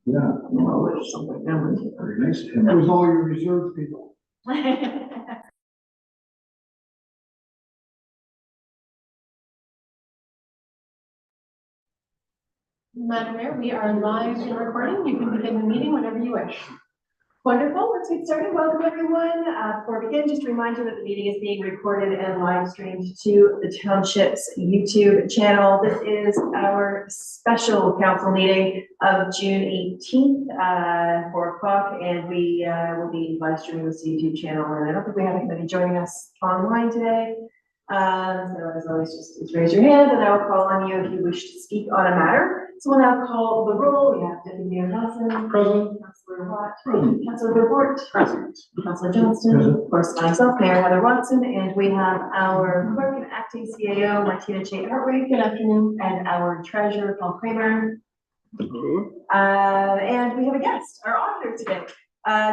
Yeah, No, there's something down very nice of him. That was all your reserve people. there. Madam Mayor, we are live and recording. You can begin the meeting whenever you wish. Wonderful. Let's get started. Welcome, everyone. Before we begin, just a reminder that the meeting is being recorded and live streamed to the Township's YouTube channel. This is our special council meeting of June 18th, 4 o'clock, and we will be live streaming this YouTube channel. And I don't think we have anybody joining us online today. So as always, just raise your hand and I will call on you if you wish to speak on a matter. So we'll now call the roll. We have Deputy Mayor Nelson. Present. Councillor Watt. Present. Councillor Report. Present. Councillor Johnston. Present. Of course, myself, Mayor Heather Watson, and we have our clerk and acting CAO, Martina Che Hartwig. Good afternoon. And our treasurer, Paul Kramer. And we have a guest, our auditor today,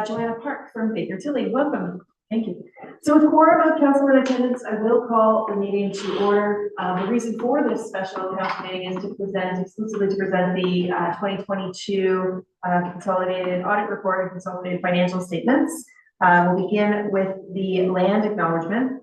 Joanna Park from Baker Tilly. Welcome. Thank you. So with a quorum of council in attendance, I will call the meeting to order. The reason for this special council meeting is to exclusively present the 2022 consolidated audit report and consolidated financial statements. We'll begin with the land acknowledgement.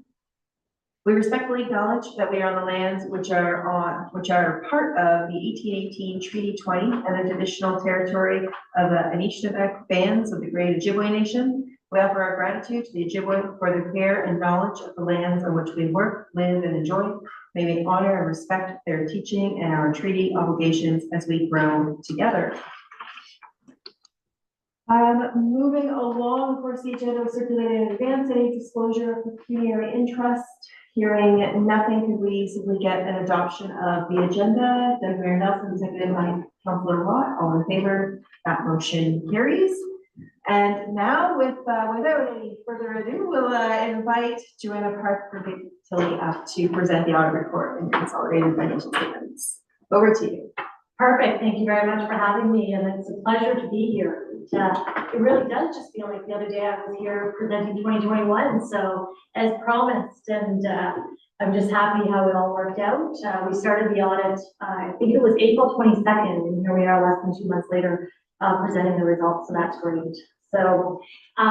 We respectfully acknowledge that we are on the lands which are part of the 1818 Treaty 20 and the traditional territory of the Anishinaabe bands of the Great Ojibwe Nation. We offer our gratitude to the Ojibwe for their care and knowledge of the lands on which we work, live, and enjoy. May we honor and respect their teaching and our treaty obligations as we grow together. Moving along, of course, the agenda was circulated in advance. Any disclosure of pecuniary interest? Hearing nothing, could we simply get an adoption of the agenda? Deputy Mayor Nelson, seconded by Councillor Watt. All in favor? That motion carries. And now, without any further ado, we'll invite Joanna Park from Baker Tilly up to present the audit report and consolidated financial statements. Over to you. Perfect. Thank you very much for having me, and it's a pleasure to be here. It really does just feel like the other day I was here presenting 2021, so as promised, and I'm just happy how it all worked out. We started the audit, I think it was April 22nd, and here we are less than 2 months later presenting the results, so that's great. So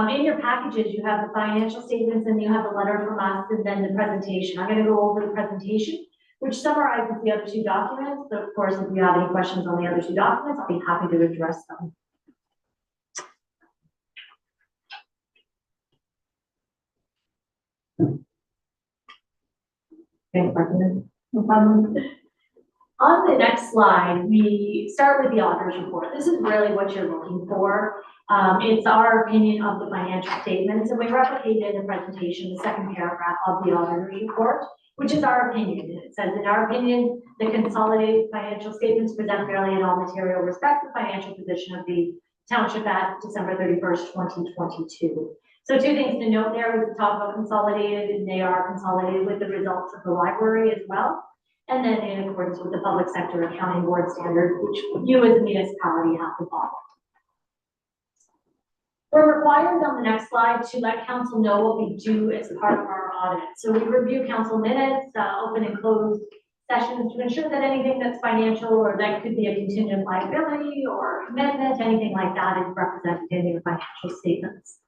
in your packages, you have the financial statements and you have the letter from us and then the presentation. I'm going to go over the presentation, which summarizes the other two documents. But of course, if you have any questions on the other two documents, I'll be happy to address them. No problem. On the next slide, we start with the auditor's report. This is really what you're looking for. It's our opinion of the financial statements, and we replicated in the presentation the second paragraph of the auditor's report, which is our opinion. It says, in our opinion, the consolidated financial statements present fairly in all material respects the financial position of the township at December 31st, 2022. So two things to note there is the top of consolidated, and they are consolidated with the results of the library as well. And then in accordance with the public sector accounting board standard, which you as a municipality have to follow. We're required on the next slide to let council know what we do as part of our audit. So we review council minutes, open and closed sessions to ensure that anything that's financial or that could be a contingent liability or commitment, anything like that is represented in your financial statements.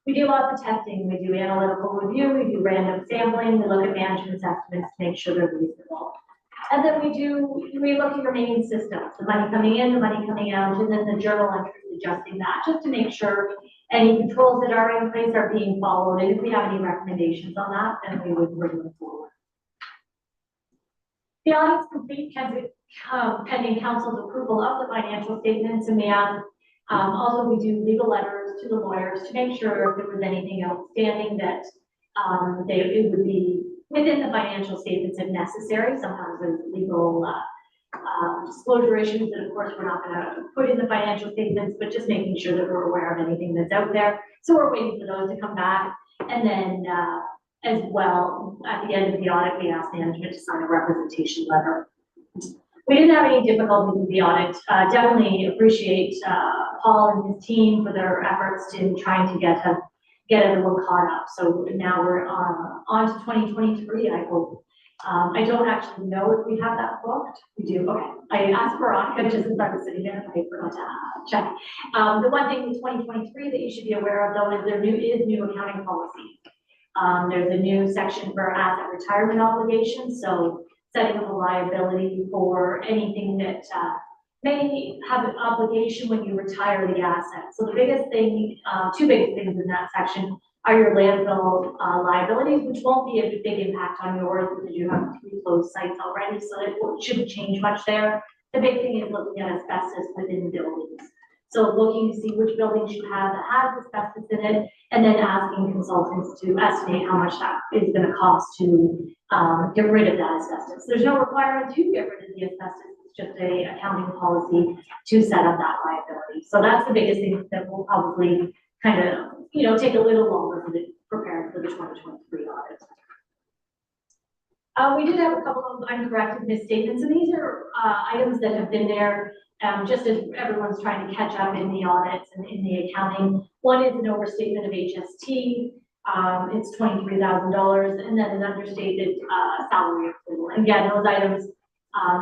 We do lots of testing. We do analytical review. We do random sampling. We look at management estimates to make sure they're reasonable. And then we look at your main systems, the money coming in, the money coming out, and then the journal entries adjusting that just to make sure any controls that are in place are being followed. And if we have any recommendations on that, then we would bring them forward. The audit's complete pending council's approval of the financial statements, and we have also we do legal letters to the lawyers to make sure if there was anything outstanding that it would be within the financial statements if necessary. Sometimes there's legal disclosure issues that of course we're not going to put in the financial statements, but just making sure that we're aware of anything that's out there. So we're waiting for those to come back. And then as well, at the end of the audit, we asked management to sign a representation letter. We didn't have any difficulty with the audit. Definitely appreciate Paul and his team for their efforts in trying to get everyone caught up. So now we're on to 2023. I hope I don't actually know if we have that booked. We do, okay. I asked Veronica just as I was sitting there, I forgot to check. The one thing in 2023 that you should be aware of though is there is new accounting policy. There's a new section for asset retirement obligations, so setting up a liability for anything that may have an obligation when you retire the asset. So the biggest thing, two biggest things in that section are your landfill liabilities, which won't be a big impact on yours because you have 3 closed sites already, so it shouldn't change much there. The big thing is looking at asbestos within buildings. So looking to see which buildings you have that has asbestos in it, and then asking consultants to estimate how much that is gonna cost to get rid of that asbestos. There's no requirement to get rid of the asbestos, it's just a accounting policy to set up that liability. So that's the biggest thing that will probably kind of, take a little longer for preparing for the 2023 audit. We did have a couple of uncorrected misstatements, and these are items that have been there just as everyone's trying to catch up in the audits and in the accounting. One is an overstatement of HST. It's $23,000, and then an understated salary approval. And again, those items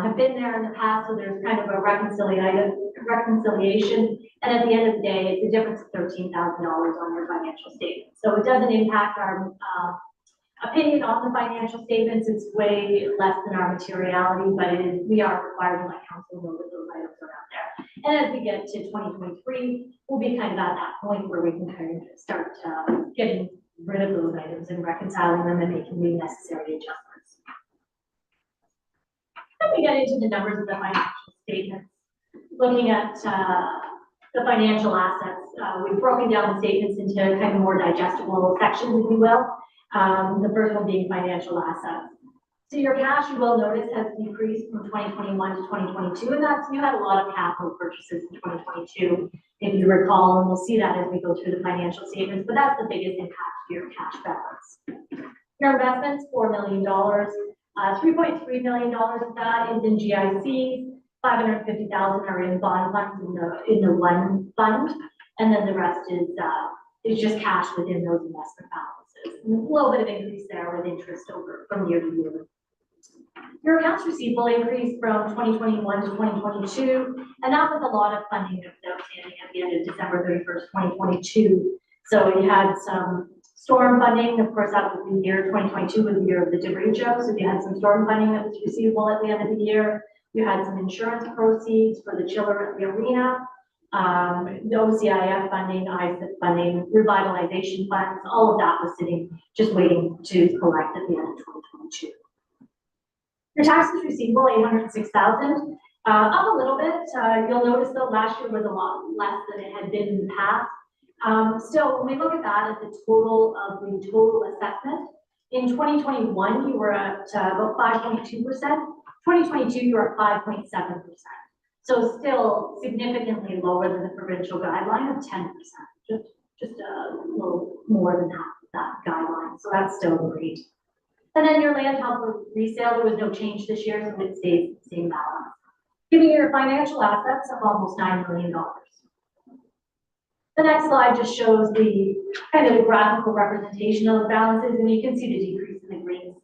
have been there in the past, so there's kind of a reconciliation. And at the end of the day, it's a difference of $13,000 on your financial statement. So it doesn't impact our opinion on the financial statements. It's way less than our materiality, but we are required to let council know that those items are out there. And as we get to 2023, we'll be kind of at that point where we can kind of start getting rid of those items and reconciling them and making the necessary adjustments. Then we get into the numbers of the financial statements. Looking at the financial assets, we've broken down the statements into kind of more digestible sections, if you will. The first one being financial assets. So your cash, you will notice, has decreased from 2021 to 2022, and you had a lot of capital purchases in 2022, if you recall, and we'll see that as we go through the financial statements, but that's the biggest impact to your cash balance. Your investments, $4 million. $3.3 million of that is in GIC, $550,000 are in bond funds in the one fund, and then the rest is just cash within those investment balances. And a little bit of increase there with interest over from year to year. Your accounts receivable increased from 2021 to 2022, and that was a lot of funding that was outstanding at the end of December 31st, 2022. So you had some storm funding, of course, that was the year 2022 was the year of the derecho. So you had some storm funding that was receivable at the end of the year. You had some insurance proceeds for the chiller at the arena, the OCIF funding, ISIP funding, revitalization funds, all of that was sitting, just waiting to collect at the end of 2022. Your taxes receivable, $806,000, up a little bit. You'll notice though last year was a lot less than it had been in the past. Still, when we look at that as the total of the total assessment, in 2021 you were at about 5.2%. 2022 you were at 5.7%. So still significantly lower than the provincial guideline of 10%. Just a little more than half of that guideline. So that's still great. And then your land held for resale, there was no change this year, so it stays the same balance. Giving you your financial assets of almost $9 million. The next slide just shows the kind of the graphical representation of the balances, and you can see the decrease in the green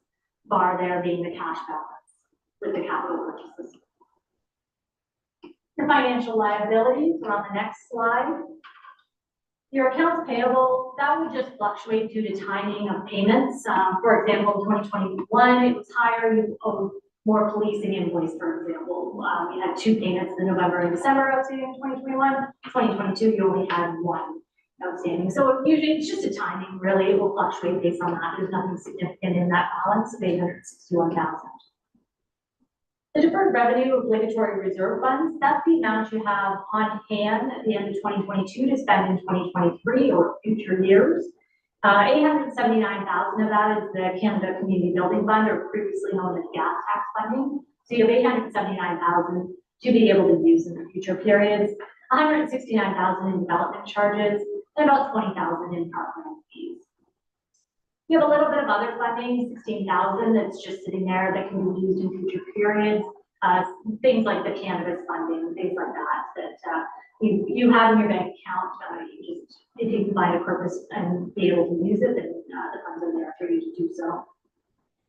bar there being the cash balance with the capital purchases. Your financial liabilities are on the next slide. Your accounts payable, that would just fluctuate due to timing of payments. For example, in 2021, it was higher, you owed more policing invoice, for example. We had 2 payments in November and December outstanding in 2021. 2022, you only had 1 outstanding. So usually it's just a timing, really. It will fluctuate based on that. There's nothing significant in that balance of $861,000. The deferred revenue obligatory reserve funds, that's the amount you have on hand at the end of 2022 to spend in 2023 or future years. $879,000 of that is the Canada Community Building Fund, or previously known as gas tax funding. So you have $879,000 to be able to use in the future periods, $169,000 in development charges, and about $20,000 in park fees. You have a little bit of other funding, $16,000 that's just sitting there that can be used in future periods. Things like the cannabis funding, things like that you have in your bank account. If you can find a purpose and be able to use it, then the funds are there for you to do so.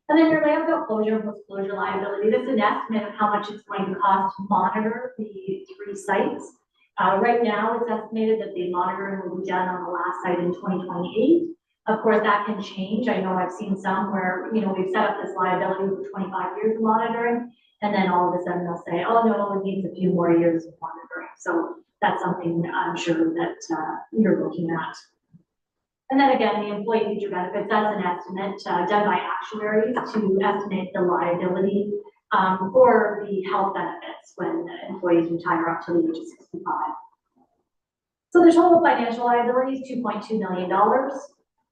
And then your landfill closure and post-closure liability, this is an estimate of how much it's going to cost to monitor the 3 sites. Right now, it's estimated that the monitoring will be done on the last site in 2028. Of course, that can change. I know I've seen some where, we've set up this liability for 25 years of monitoring, and then all of a sudden they'll say, oh, no, it needs a few more years of monitoring. So that's something I'm sure that you're looking at. And then again, the employee future benefits, that's an estimate done by actuaries to estimate the liability for the health benefits when employees retire up to the age of 65. So the total financial liability is $2.2 million.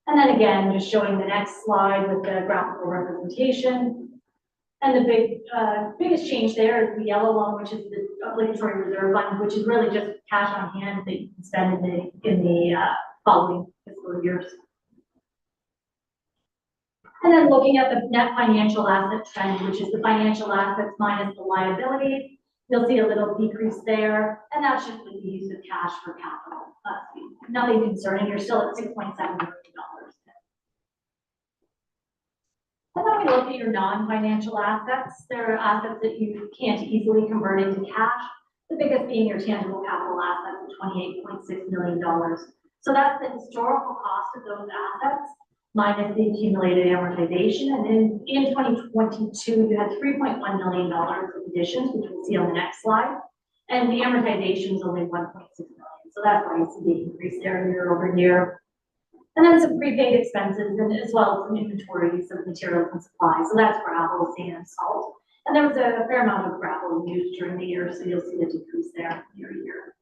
And then again, just showing the next slide with the graphical representation. And the biggest change there is the yellow one, which is the obligatory reserve fund, which is really just cash on hand that you can spend in the following fiscal years. And then looking at the net financial asset trend, which is the financial assets minus the liabilities, you'll see a little decrease there, and that's just the use of cash for capital. Nothing concerning, you're still at $6.7 million. And then we look at your non-financial assets. There are assets that you can't easily convert into cash. The biggest being your tangible capital assets of $28.6 million. So that's the historical cost of those assets minus the accumulated amortization. And then in 2022, you had $3.1 million of additions, which we'll see on the next slide. And the amortization was only $1.6 million. So that's why you see the increase there year over year. And then some prepaid expenses, and as well as some inventories of materials and supplies. So that's gravel, sand, salt. And there was a fair amount of gravel used during the year, so you'll see the decrease there year to year.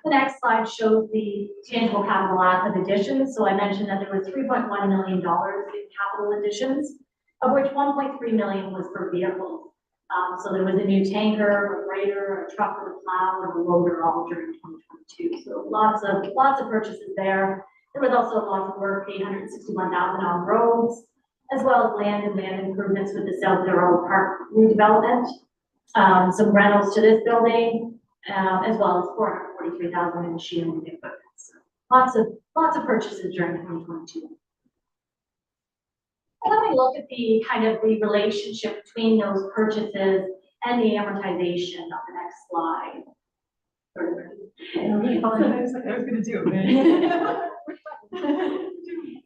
The next slide shows the tangible capital asset additions. So I mentioned that there was $3.1 million in capital additions, of which $1.3 million was for vehicles. So there was a new tanker, a grader, a truck with a plow, and a loader all during 2022. So lots of purchases there. There was also lots of work, $861,000 on roads, as well as land and land improvements with the South Douro Park redevelopment. Some rentals to this building, as well as $443,000 in machinery and equipment. So lots of purchases during 2022. And then we look at the kind of the relationship between those purchases and the amortization on the next slide. I was going to do it.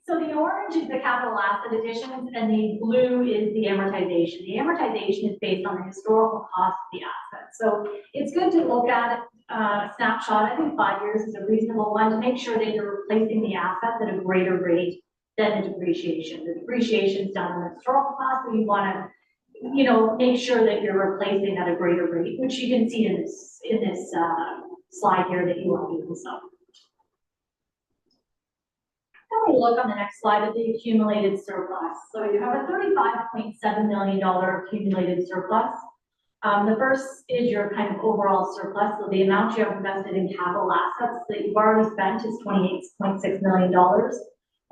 So the orange is the capital asset additions and the blue is the amortization. The amortization is based on the historical cost of the asset. So it's good to look at a snapshot. I think 5 years is a reasonable one to make sure that you're replacing the assets at a greater rate than the depreciation. The depreciation is done on the historical cost, but you want to, make sure that you're replacing at a greater rate, which you can see in this slide here that you are doing so. Then we look on the next slide at the accumulated surplus. So you have a $35.7 million accumulated surplus. The first is your kind of overall surplus. So the amount you have invested in capital assets that you've already spent is $28.6 million.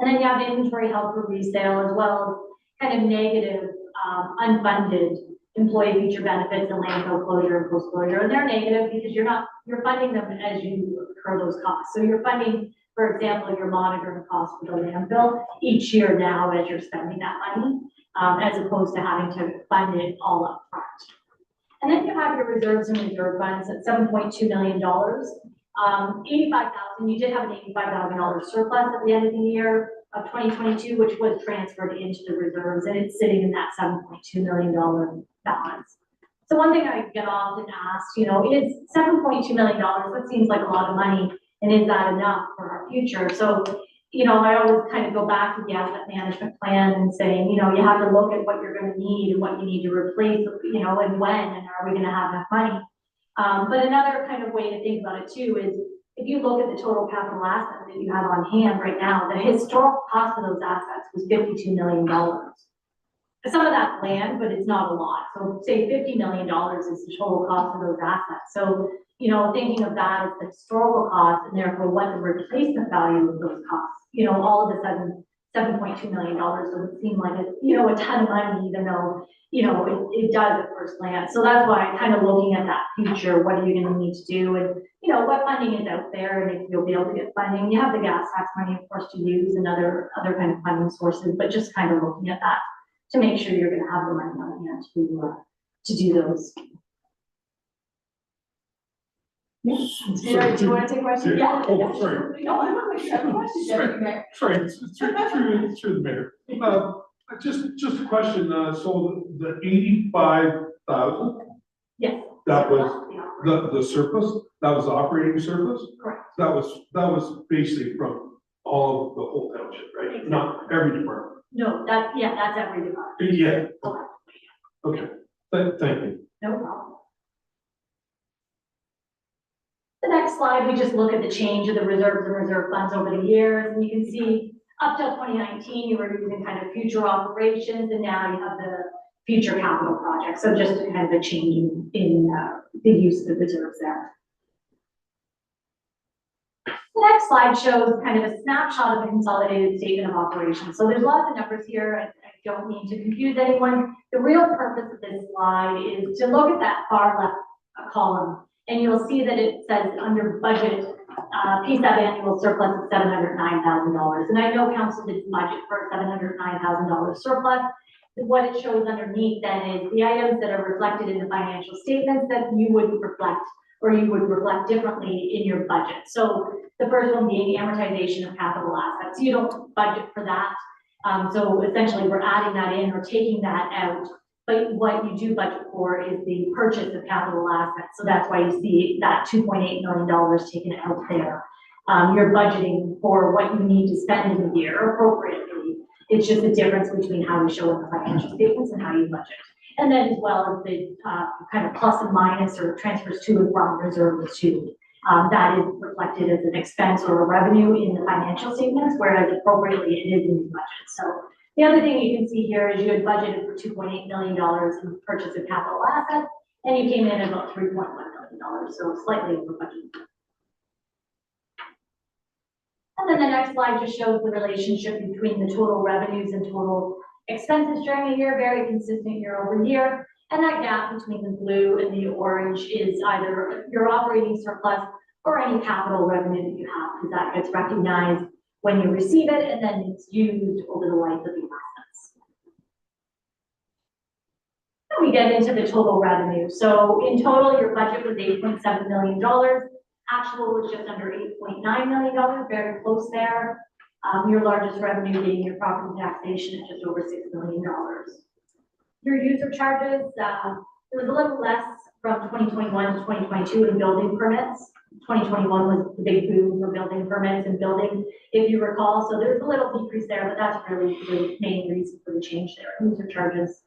And then you have inventory held for resale as well as kind of negative unfunded employee future benefits and landfill closure and post-closure. And they're negative because you're funding them as you incur those costs. So you're funding, for example, your monitoring costs for the landfill each year now as you're spending that money, as opposed to having to fund it all up front. And then you have your reserves and reserve funds at $7.2 million. $85,000, you did have an $85,000 surplus at the end of the year of 2022, which was transferred into the reserves, and it's sitting in that $7.2 million balance. So one thing I get often asked, is $7.2 million, that seems like a lot of money, and is that enough for our future? So, I always kind of go back to the asset management plan and saying, you have to look at what you're going to need and what you need to replace, and when, and are we going to have enough money? But another kind of way to think about it too is if you look at the total capital assets that you have on hand right now, the historical cost of those assets was $52 million. Some of that's land, but it's not a lot. So say $50 million is the total cost of those assets. So, thinking of that as the historical cost and therefore what the replacement value of those costs, all of a sudden $7.2 million doesn't seem like it's, you know, a ton of money, even though, you know, it does at first glance. So that's why kind of looking at that future, what are you gonna need to do? And, you know, what funding is out there, and if you'll be able to get funding. You have the gas tax money, of course, to use, and other kind of funding sources, but just kind of looking at that to make sure you're gonna have the money on hand to do those. Sarah, do you want to take questions? Yeah. Oh, sorry. No, I want to have a question, Deputy Mayor. Sorry, through the mayor. Just a question, so the 85,000, Yes. that was the surplus, that was operating surplus? Correct. That was basically from all of the whole township, right? Not every department? No, that's every department. Yeah. Okay. Okay, thank you. No problem. The next slide, we just look at the change of the reserves and reserve funds over the years, and you can see up till 2019, you were using kind of future operations, and now you have the future capital projects. So just kind of a change in the use of the reserves there. The next slide shows kind of a snapshot of the consolidated statement of operations. So there's lots of numbers here. I don't mean to confuse anyone. The real purpose of this slide is to look at that far left column, and you'll see that it says under budget, P7 annual surplus of $709,000. And I know council did budget for a $709,000 surplus. What it shows underneath then is the items that are reflected in the financial statements that you would reflect, or you would reflect differently in your budget. So the first one being amortization of capital assets. You don't budget for that. So essentially we're adding that in or taking that out. But what you do budget for is the purchase of capital assets. So that's why you see that $2.8 million taken out there. You're budgeting for what you need to spend in the year appropriately. It's just the difference between how you show in the financial statements and how you budget. And then as well as the kind of plus and minus or transfers to and from reserves too. That is reflected as an expense or a revenue in the financial statements, whereas appropriately it is in the budget. So the other thing you can see here is you had budgeted for $2.8 million in purchase of capital assets, and you came in at about $3.1 million, so slightly over budget. And then the next slide just shows the relationship between the total revenues and total expenses during the year, very consistent year over year. And that gap between the blue and the orange is either your operating surplus or any capital revenue that you have, because that gets recognized when you receive it, and then it's used over the life of the assets. Then we get into the total revenue. So in total, your budget was $8.7 million. Actual was just under $8.9 million, very close there. Your largest revenue being your property taxation at just over $6 million. Your user charges, it was a little less from 2021 to 2022 in building permits. 2021 was the big boom for building permits and building, if you recall. So there's a little decrease there, but that's really the main reason for the change there, user charges.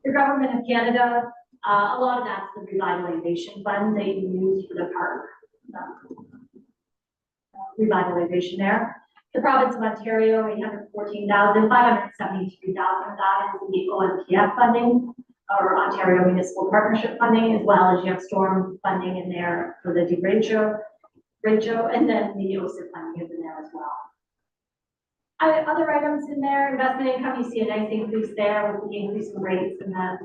Your Government of Canada, a lot of that's the revitalization fund that you use for the park. Revitalization there. The province of Ontario, $814,000, $573,000 of that is the OMPF funding, or Ontario Municipal Partnership funding, as well as you have storm funding in there for the derecho, and then the OSIP funding is in there as well. Other items in there, investment income, you see a nice increase there with the increase in rates and the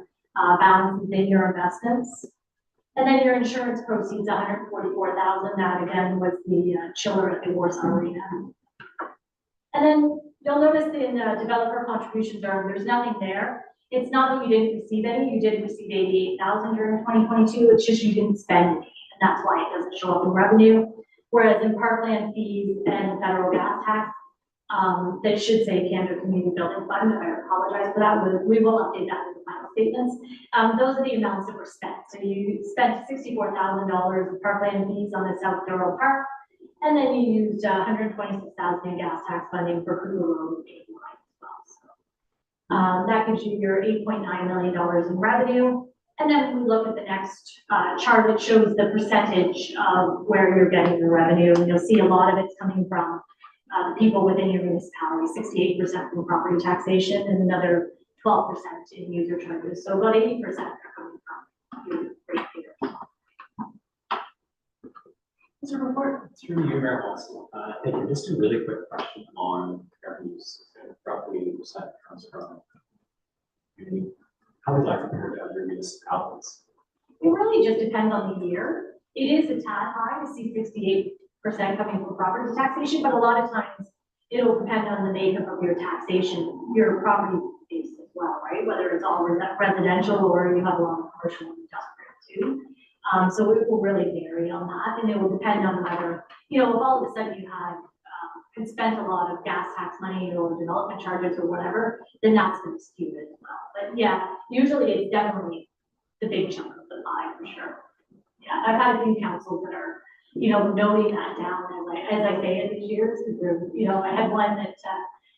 balances in your investments. And then your insurance proceeds, $144,000. That again was the chiller at the Warsaw Arena. And then you'll notice in developer contributions there's nothing there. It's not that you didn't receive any, you did receive $88,000 during 2022. It's just you didn't spend any, and that's why it doesn't show up in revenue. Whereas in parkland fees and federal gas tax, that should say Canada Community Building Fund. I apologize for that, but we will update that in the final statements. Those are the amounts that were spent. So you spent $64,000 of parkland fees on the South Douro Park, and then you used $126,000 in gas tax funding for Cooper Road and as well. So that gives you your $8.9 million in revenue. And then we look at the next chart that shows the percentage of where you're getting the revenue. And you'll see a lot of it's coming from people within your municipality, 68% from property taxation and another 12% in user charges. So about 80% are coming from your ratepayers. Mr. Report. Through you, Mayor Olson. Thank you. Just a really quick question on revenues. comes from. How does that compare to other municipalities? It really just depends on the year. It is a tad high to see 68% coming from property taxation, but a lot of times it'll depend on the makeup of your taxation, your property base as well, right? Whether it's all residential or you have a lot of commercial and industrial too. So it will really vary on that, and it will depend on whether, you know, if all of a sudden you had spent a lot of gas tax money or development charges or whatever, then that's going to skew it as well. But yeah, usually it's definitely the big chunk of the pie for sure. Yeah, I've had a few councils that are, you know, noting that down as I say it these years, because you know, I had one that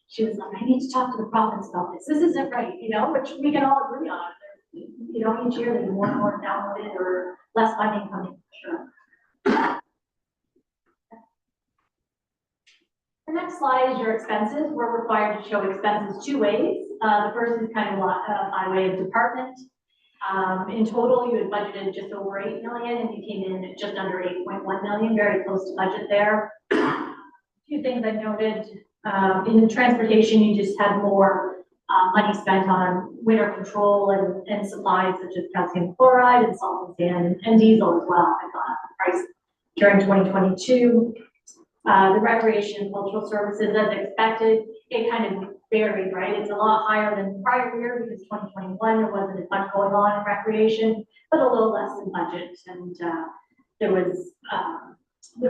she was like, I need to talk to the province about this. This isn't right, you know, which we can all agree on. You know, each year there's more and more downloaded or less funding coming for sure. The next slide is your expenses. We're required to show expenses two ways. The first is kind of by way of department. In total, you had budgeted just over 8 million and you came in at just under 8.1 million, very close to budget there. A few things I noted, in transportation, you just had more money spent on winter control and supplies such as calcium chloride and salt and sand and diesel as well. I got the price during 2022. The recreation and cultural services, as expected, it kind of varied, right? It's a lot higher than prior year because 2021 there wasn't as much going on in recreation, but a little less in budget, and there was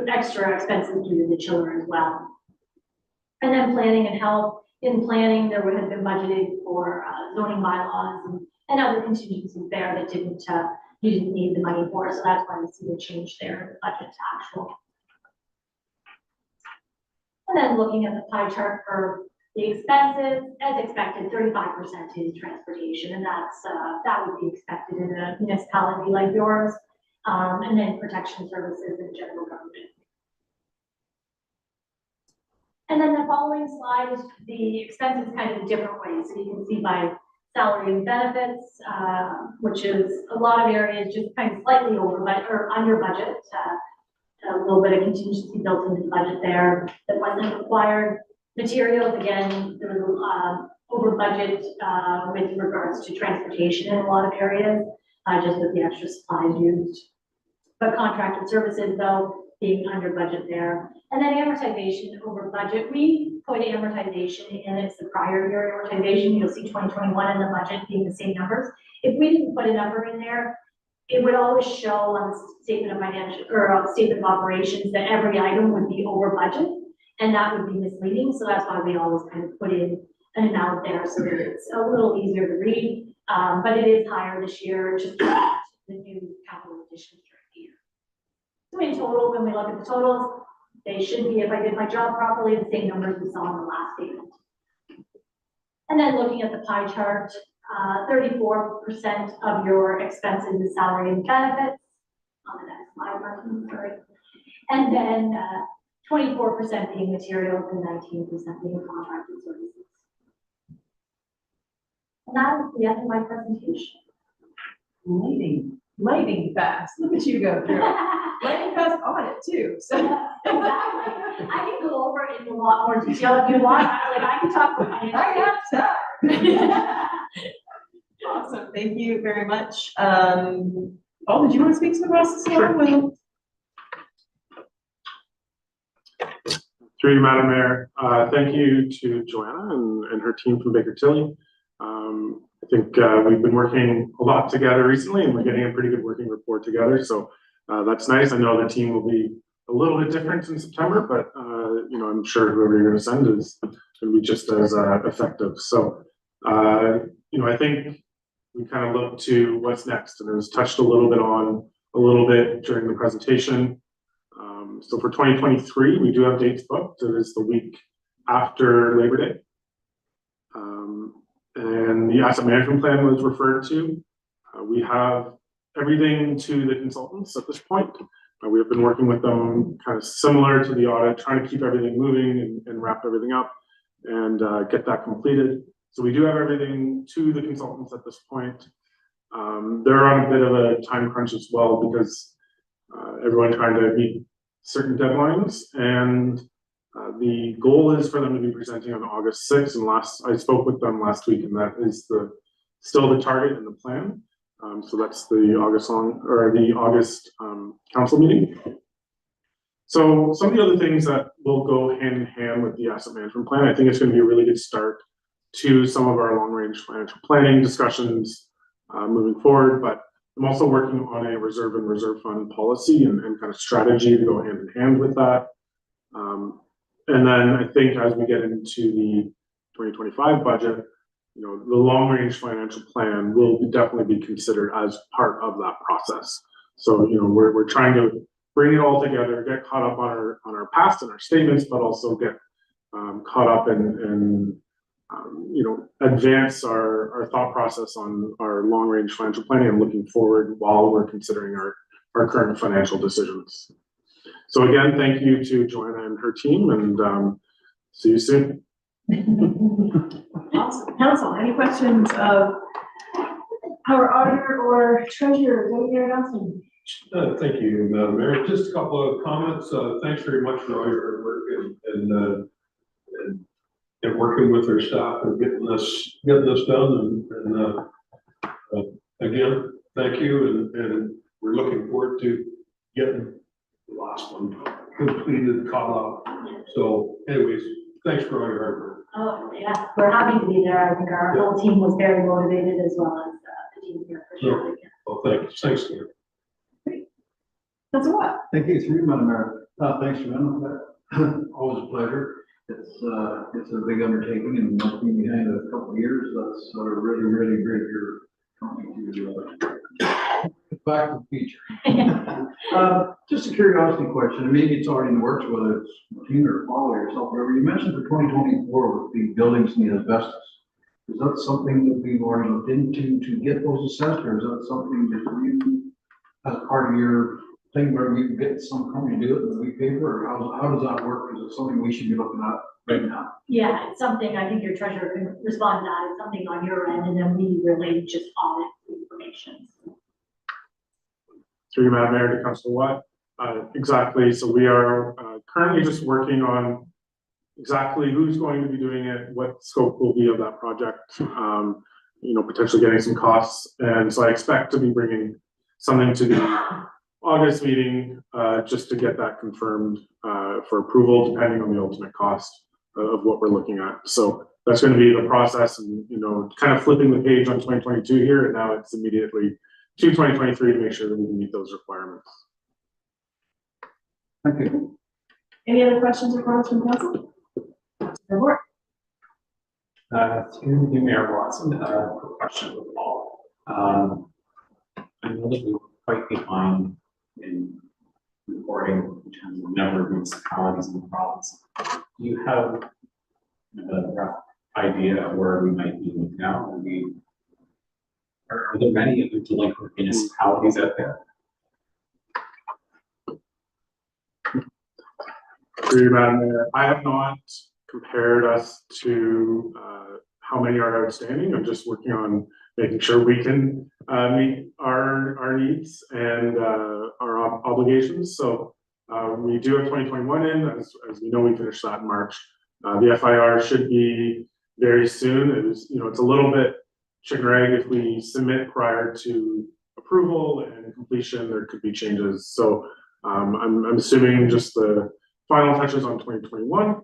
extra expenses due to the children as well. And then planning and health. In planning, there had been budgeted for zoning bylaws and other contingencies there that you didn't need the money for, so that's why you see the change there in the budget to actual. And then looking at the pie chart for the expenses, as expected, 35% is transportation, and that would be expected in a municipality like yours, and then protection services and general government. And then the following slide is the expenses kind of a different way. So you can see by salary and benefits, which is a lot of areas just kind of slightly over budget or under budget. A little bit of contingency built into the budget there that wasn't required. Materials, again, there was over budget with regards to transportation in a lot of areas, just with the extra supplies used. But contracted services, though, being under budget there. And then amortization over budget. We put amortization in, it's the prior year amortization. You'll see 2021 in the budget being the same numbers. If we didn't put a number in there, it would always show on the statement of financial or statement of operations that every item would be over budget, and that would be misleading. So that's why we always kind of put in an amount there so that it's a little easier to read. But it is higher this year, just the new capital additions during the year. So in total, when we look at the totals, they should be, if I did my job properly, the same numbers we saw in the last statement. And then looking at the pie chart, 34% of your expenses is salary and benefits. On the next slide, Martin, sorry. And then 24% being materials and 19% being contracted services. And that is the end of my presentation. Lightning fast. Look at you go through. Lightning fast on it too. So Exactly. I can go over it in a lot more detail if you want. I can talk about my I have time. Awesome. Thank you very much. Paul, did you want to speak to the process? Sure. Through you, Madam Mayor, thank you to Joanna and her team from Baker Tilly. I think we've been working a lot together recently, and we're getting a pretty good working report together. So that's nice. I know the team will be a little bit different in September, but you know, I'm sure whoever you're going to send is going to be just as effective. So you know, I think we kind of look to what's next, and it was touched a little bit during the presentation. So for 2023, we do have dates booked. It is the week after Labor Day. And the asset management plan was referred to. We have everything to the consultants at this point. We have been working with them kind of similar to the audit, trying to keep everything moving and wrap everything up and get that completed. So we do have everything to the consultants at this point. They're on a bit of a time crunch as well because everyone trying to meet certain deadlines, and The goal is for them to be presenting on August 6th, and I spoke with them last week, and that is still the target and the plan. So that's the August council meeting. So some of the other things that will go hand in hand with the asset management plan, I think it's going to be a really good start to some of our long-range financial planning discussions moving forward. But I'm also working on a reserve and reserve fund policy and kind of strategy to go hand in hand with that. And then I think as we get into the 2025 budget, you know, the long-range financial plan will definitely be considered as part of that process. So, you know, we're trying to bring it all together, get caught up on our past and our statements, but also get caught up and you know, advance our thought process on our long-range financial planning and looking forward while we're considering our current financial decisions. So again, thank you to Joanna and her team, and see you soon. Awesome. Council, any questions of our auditor or treasurer, David Johnson? Thank you, Madam Mayor. Just a couple of comments. Thanks very much for all your hard work and working with our staff and getting this done. And again, thank you. And we're looking forward to getting the last one completed, caught up. So anyways, thanks for all your hard work. Oh, yeah, we're happy to be there. I think our whole team was very motivated as well as the team here for sure. Well, thanks. Thanks, Steve. That's what? Thank you, through Madam Mayor. Thanks, Joanna. Always a pleasure. It's a big undertaking, and being behind a couple of years, that's really, really great. You're coming to get back to the future. Just a curiosity question, and maybe it's already in the works, whether it's Martina or Paul or yourself, whatever. You mentioned for 2024 with the buildings and the asbestos. Is that something that we've already looked into to get those assessed, or is that something that you, as part of your thing where you get some company to do it in the week paper, or how does that work? Is it something we should be looking at right now? Yeah, it's something, I think your treasurer can respond to that. It's something on your end, and then we really just audit the information. Through you, Madam Mayor, to Councilor Watt. Exactly. So we are currently just working on exactly who's going to be doing it, what scope will be of that project, you know, potentially getting some costs. And so I expect to be bringing something to the August meeting just to get that confirmed for approval, depending on the ultimate cost of what we're looking at. So that's going to be the process, and you know, kind of flipping the page on 2022 here, and now it's immediately to 2023 to make sure that we can meet those requirements. Thank you. Any other questions or comments from council? Report. Through you, Mayor Watson, question with Paul. I know that we were quite behind in reporting in terms of number of municipalities in the province. Do you have a rough idea of where we might be now? Are there many other delinquent municipalities out there? Through you, Madam Mayor, I have not compared us to how many are outstanding. I'm just working on making sure we can meet our needs and our obligations. So we do have 2021 in, as we know, we finished that in March. The FIR should be very soon. It was, you know, it's a little bit chicken or egg. If we submit prior to approval and completion, there could be changes. So I'm assuming just the final touches on 2021.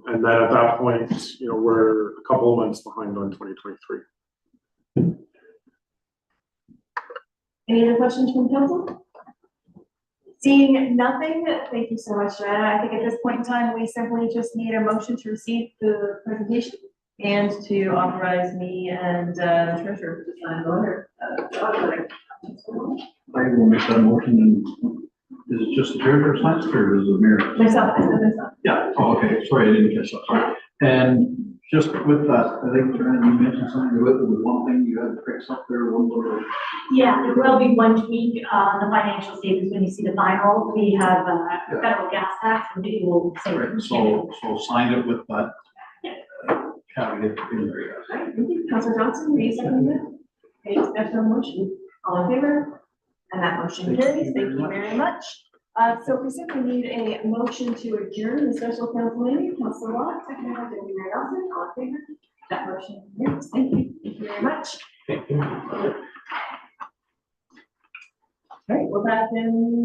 And then at that point, you know, we're a couple of months behind on 2023. Any other questions from council? Seeing nothing, thank you so much, Joanna. I think at this point in time, we simply just need a motion to receive the presentation and to authorize me and the treasurer to sign the letter. I will make that motion. And is it just the treasurer signs, or is it the mayor? Myself, I said myself. Yeah. Oh, okay. Sorry, I didn't catch that. Sorry. And just with that, I think Joanna, you mentioned something with one thing you had to fix up there, one little. Yeah, there will be one tweak on the financial statements when you see the final. We have federal gas tax, and it will say. Right. So sign it with that. Caveat in there. All right, thank you. Councilor Johnson, will you second that? Any discussion on the motion? All in favor? And that motion carries. Thank you very much. So we simply need a motion to adjourn the special council meeting. Councilor Watt, second by Deputy Mayor Nelson, all in favor? That motion, yes, thank you. Thank you very much. Thank you. All right, we're back in